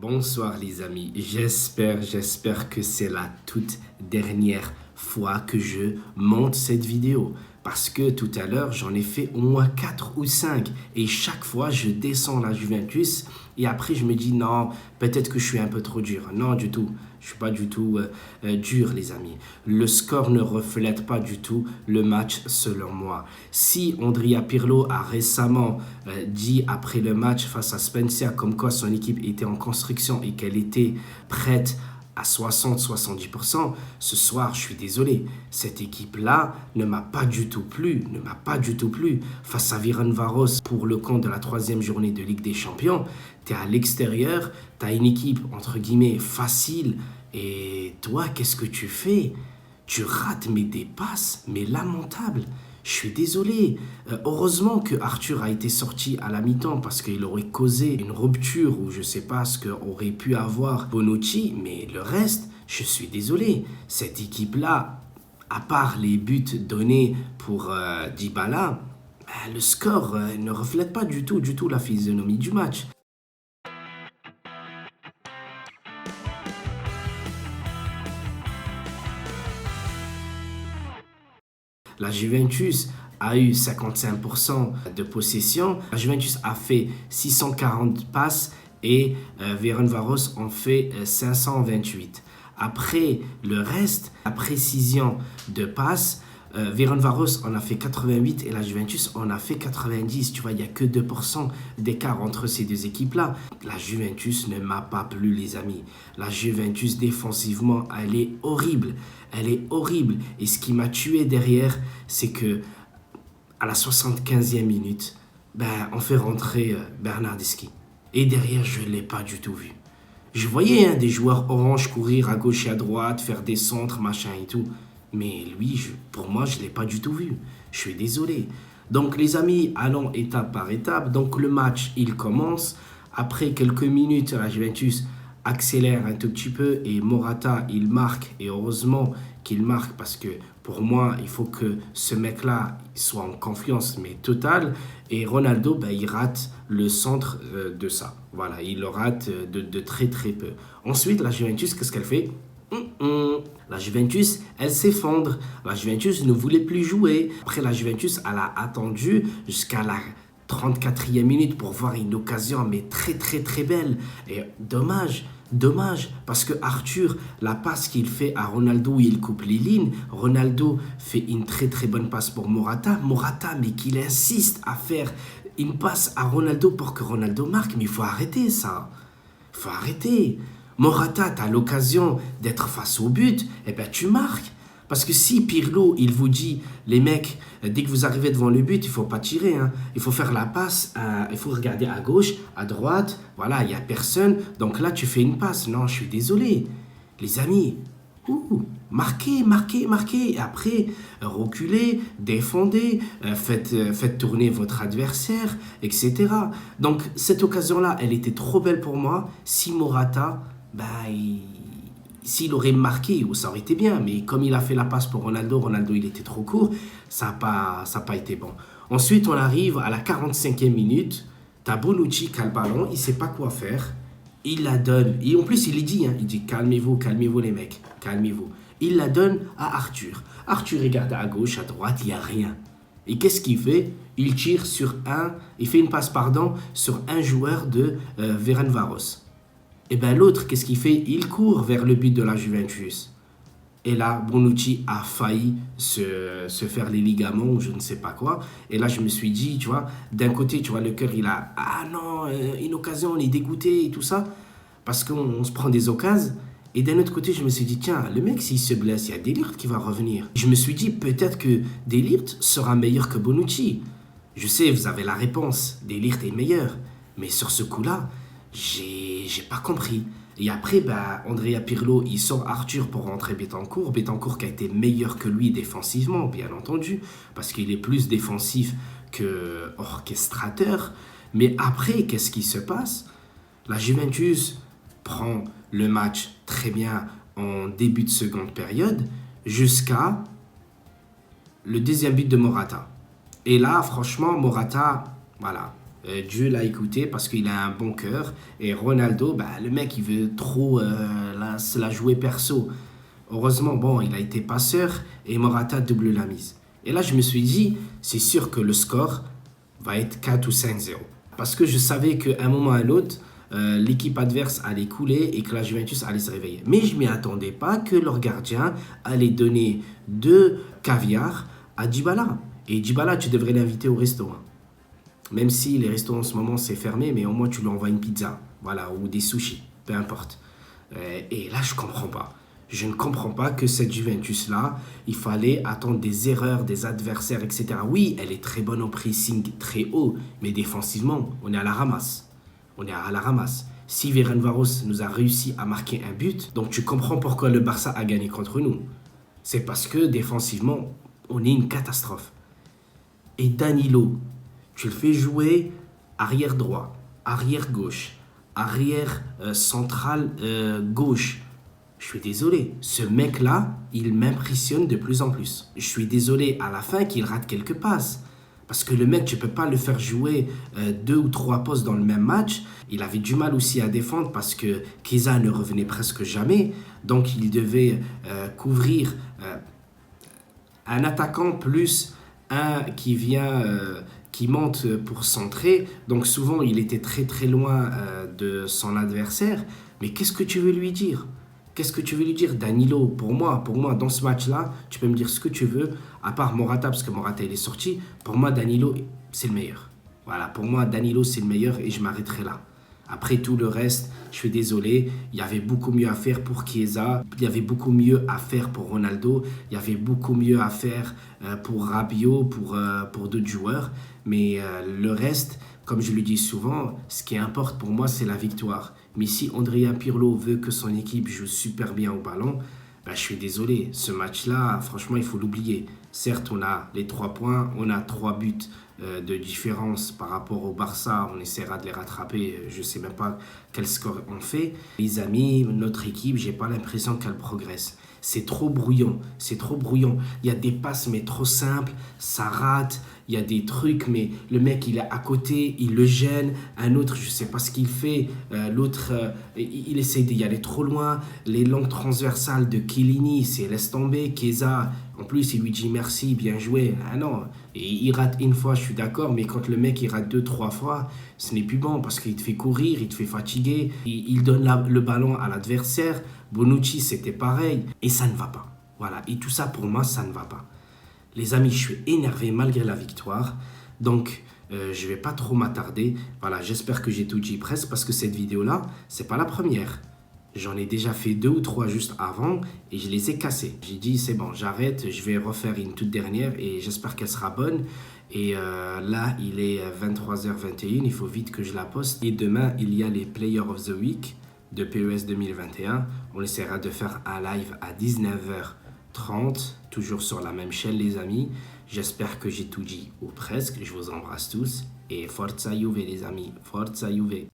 Bonsoir les amis, j'espère que c'est la toute dernière fois que je monte cette vidéo. Parce que tout à l'heure, j'en ai fait au moins 4 ou 5. Et chaque fois, je descends la Juventus. Et après, je me dis, non, peut-être que je suis un peu trop dur. Non, du tout. Je suis pas du tout dur, les amis. Le score ne reflète pas du tout le match, selon moi. Si Andrea Pirlo a récemment dit après le match face à Spencer comme quoi son équipe était en construction et qu'elle était prête à 60-70%, ce soir, je suis désolé, cette équipe-là ne m'a pas du tout plu, face à Varos pour le compte de la 3e journée de Ligue des Champions. Tu es à l'extérieur, tu as une équipe, entre guillemets, facile, et toi, qu'est-ce que tu fais? Tu rates des passes, mais lamentables. Je suis désolé. Heureusement que Arthur a été sorti à la mi-temps parce qu'il aurait causé une rupture ou je sais pas ce qu'aurait pu avoir Bonucci, mais le reste, je suis désolé. Cette équipe-là, à part les buts donnés pour Dybala, le score ne reflète pas du tout la physionomie du match. La Juventus a eu 55% de possession. La Juventus a fait 640 passes et Varos en fait 528. Après le reste, la précision de passes, Varos en a fait 88 et la Juventus en a fait 90. Tu vois, il n'y a que 2% d'écart entre ces deux équipes-là. La Juventus ne m'a pas plu, les amis. La Juventus, défensivement, elle est horrible. Elle est horrible. Et ce qui m'a tué derrière, c'est que à la 75e minute, on fait rentrer Bernardeschi. Et derrière, je ne l'ai pas du tout vu. Je voyais des joueurs orange courir à gauche et à droite, faire des centres, machin et tout. Mais lui, pour moi, je ne l'ai pas du tout vu. Je suis désolé. Donc les amis, allons étape par étape. Donc le match, il commence. Après quelques minutes, la Juventus accélère un tout petit peu et Morata, il marque. Et heureusement qu'il marque parce que pour moi, il faut que ce mec-là soit en confiance, mais totale. Et Ronaldo, il rate le centre de ça. Voilà, il le rate de très très peu. Ensuite, la Juventus, qu'est-ce qu'elle fait? La Juventus, elle s'effondre. La Juventus ne voulait plus jouer. Après, la Juventus, elle a attendu jusqu'à la 34e minute pour voir une occasion, mais très très très belle. Et dommage, parce que Arthur, la passe qu'il fait à Ronaldo, où il coupe les lignes, Ronaldo fait une très très bonne passe pour Morata, mais qu'il insiste à faire une passe à Ronaldo pour que Ronaldo marque. Mais il faut arrêter ça. Il faut arrêter. Morata, tu as l'occasion d'être face au but, tu marques. Parce que si Pirlo, il vous dit, les mecs, dès que vous arrivez devant le but, il ne faut pas tirer. Il faut faire la passe, il faut regarder à gauche, à droite. Voilà, il n'y a personne. Donc là, tu fais une passe. Non, je suis désolé. Les amis, marquez. Et après, reculez, défendez, faites tourner votre adversaire, etc. Donc, cette occasion-là, elle était trop belle pour moi. Si Morata, s'il aurait marqué, ça aurait été bien. Mais comme il a fait la passe pour Ronaldo, il était trop court. Ça n'a pas été bon. Ensuite, on arrive à la 45e minute. T'as Bonucci qui a le ballon. Il ne sait pas quoi faire. Il la donne. Et en plus, il dit calmez-vous les mecs. Calmez-vous. Il la donne à Arthur. Arthur regarde à gauche, à droite, il n'y a rien. Et qu'est-ce qu'il fait? Il tire il fait une passe, sur un joueur de Varos. Et l'autre, qu'est-ce qu'il fait? Il court vers le but de la Juventus. Et là, Bonucci a failli se faire les ligaments ou je ne sais pas quoi. Et là, je me suis dit, tu vois, d'un côté, tu vois, le cœur, il a, ah non, une occasion, on est dégoûté et tout ça. Parce qu'on se prend des occasions. Et d'un autre côté, je me suis dit, tiens, le mec, s'il se blesse, il y a De Ligt qui va revenir. Je me suis dit, peut-être que De Ligt sera meilleur que Bonucci. Je sais, vous avez la réponse. De Ligt est meilleur. Mais sur ce coup-là, j'ai pas compris. Et après, Andrea Pirlo, il sort Arthur pour rentrer Bentancur. Bentancur qui a été meilleur que lui défensivement, bien entendu, parce qu'il est plus défensif que orchestrateur. Mais après, qu'est-ce qui se passe? La Juventus prend le match très bien en début de seconde période jusqu'à le deuxième but de Morata. Et là, franchement, Morata, voilà, Dieu l'a écouté parce qu'il a un bon cœur. Et Ronaldo, bah, le mec, il veut trop se la jouer perso. Heureusement, bon, il a été passeur et Morata double la mise. Et là, je me suis dit, c'est sûr que le score va être 4 ou 5-0. Parce que je savais qu'à un moment ou à un autre, l'équipe adverse allait couler et que la Juventus allait se réveiller. Mais je ne m'y attendais pas que leur gardien allait donner 2 caviar à Dybala. Et Dybala, tu devrais l'inviter au restaurant. Même si les restaurants en ce moment c'est fermé, mais au moins tu lui envoies une pizza, voilà, ou des sushis, peu importe. Et là, je comprends pas. Je ne comprends pas que cette Juventus-là, il fallait attendre des erreurs des adversaires, etc. Oui, elle est très bonne au pressing, très haut, mais défensivement, on est à la ramasse. On est à la ramasse. Si Ferencváros nous a réussi à marquer un but, donc tu comprends pourquoi le Barça a gagné contre nous. C'est parce que défensivement, on est une catastrophe. Et Danilo, tu le fais jouer arrière droit, arrière gauche, arrière central gauche. Je suis désolé, ce mec-là, il m'impressionne de plus en plus. Je suis désolé à la fin qu'il rate quelques passes. Parce que le mec, tu ne peux pas le faire jouer 2 ou 3 postes dans le même match. Il avait du mal aussi à défendre parce que Chiesa ne revenait presque jamais. Donc il devait couvrir un attaquant plus un qui vient, qui monte pour centrer. Donc souvent, il était très très loin de son adversaire. Mais qu'est-ce que tu veux lui dire? Qu'est-ce que tu veux lui dire? Danilo, pour moi, dans ce match-là, tu peux me dire ce que tu veux, à part Morata, parce que Morata, il est sorti. Pour moi, Danilo, c'est le meilleur. Voilà, pour moi, Danilo, c'est le meilleur et je m'arrêterai là. Après tout le reste, je suis désolé, il y avait beaucoup mieux à faire pour Chiesa, il y avait beaucoup mieux à faire pour Ronaldo, il y avait beaucoup mieux à faire pour Rabiot, pour d'autres joueurs. Mais le reste, comme je le dis souvent, ce qui importe pour moi, c'est la victoire. Mais si Andrea Pirlo veut que son équipe joue super bien au ballon, ben, je suis désolé. Ce match-là, franchement, il faut l'oublier. Certes, on a les 3 points, on a 3 buts de différence par rapport au Barça. On essaiera de les rattraper. Je ne sais même pas quel score on fait. Les amis, notre équipe, j'ai pas l'impression qu'elle progresse. C'est trop brouillon, c'est trop brouillon. Il y a des passes, mais trop simples, ça rate. Il y a des trucs, mais le mec, il est à côté, il le gêne. Un autre, je ne sais pas ce qu'il fait. L'autre, il essaye d'y aller trop loin. Les longues transversales de Chiellini, c'est laisse tomber. Chiesa, en plus, il lui dit merci, bien joué. Ah non, et il rate une fois, je suis d'accord, mais quand le mec, il rate 2, 3 fois, ce n'est plus bon parce qu'il te fait courir, il te fait fatiguer. Il donne le ballon à l'adversaire. Bonucci, c'était pareil. Et ça ne va pas. Voilà, et tout ça, pour moi, ça ne va pas. Les amis, je suis énervé malgré la victoire. Donc, je ne vais pas trop m'attarder. Voilà, j'espère que j'ai tout dit presque parce que cette vidéo-là, c'est pas la première. J'en ai déjà fait 2 ou 3 juste avant et je les ai cassés. J'ai dit, c'est bon, j'arrête, je vais refaire une toute dernière et j'espère qu'elle sera bonne. Et là, il est 23h21, il faut vite que je la poste. Et demain, il y a les Player of the Week de PES 2021. On essaiera de faire un live à 19h30, toujours sur la même chaîne, les amis. J'espère que j'ai tout dit ou presque. Je vous embrasse tous et Forza Juve, les amis. Forza Juve.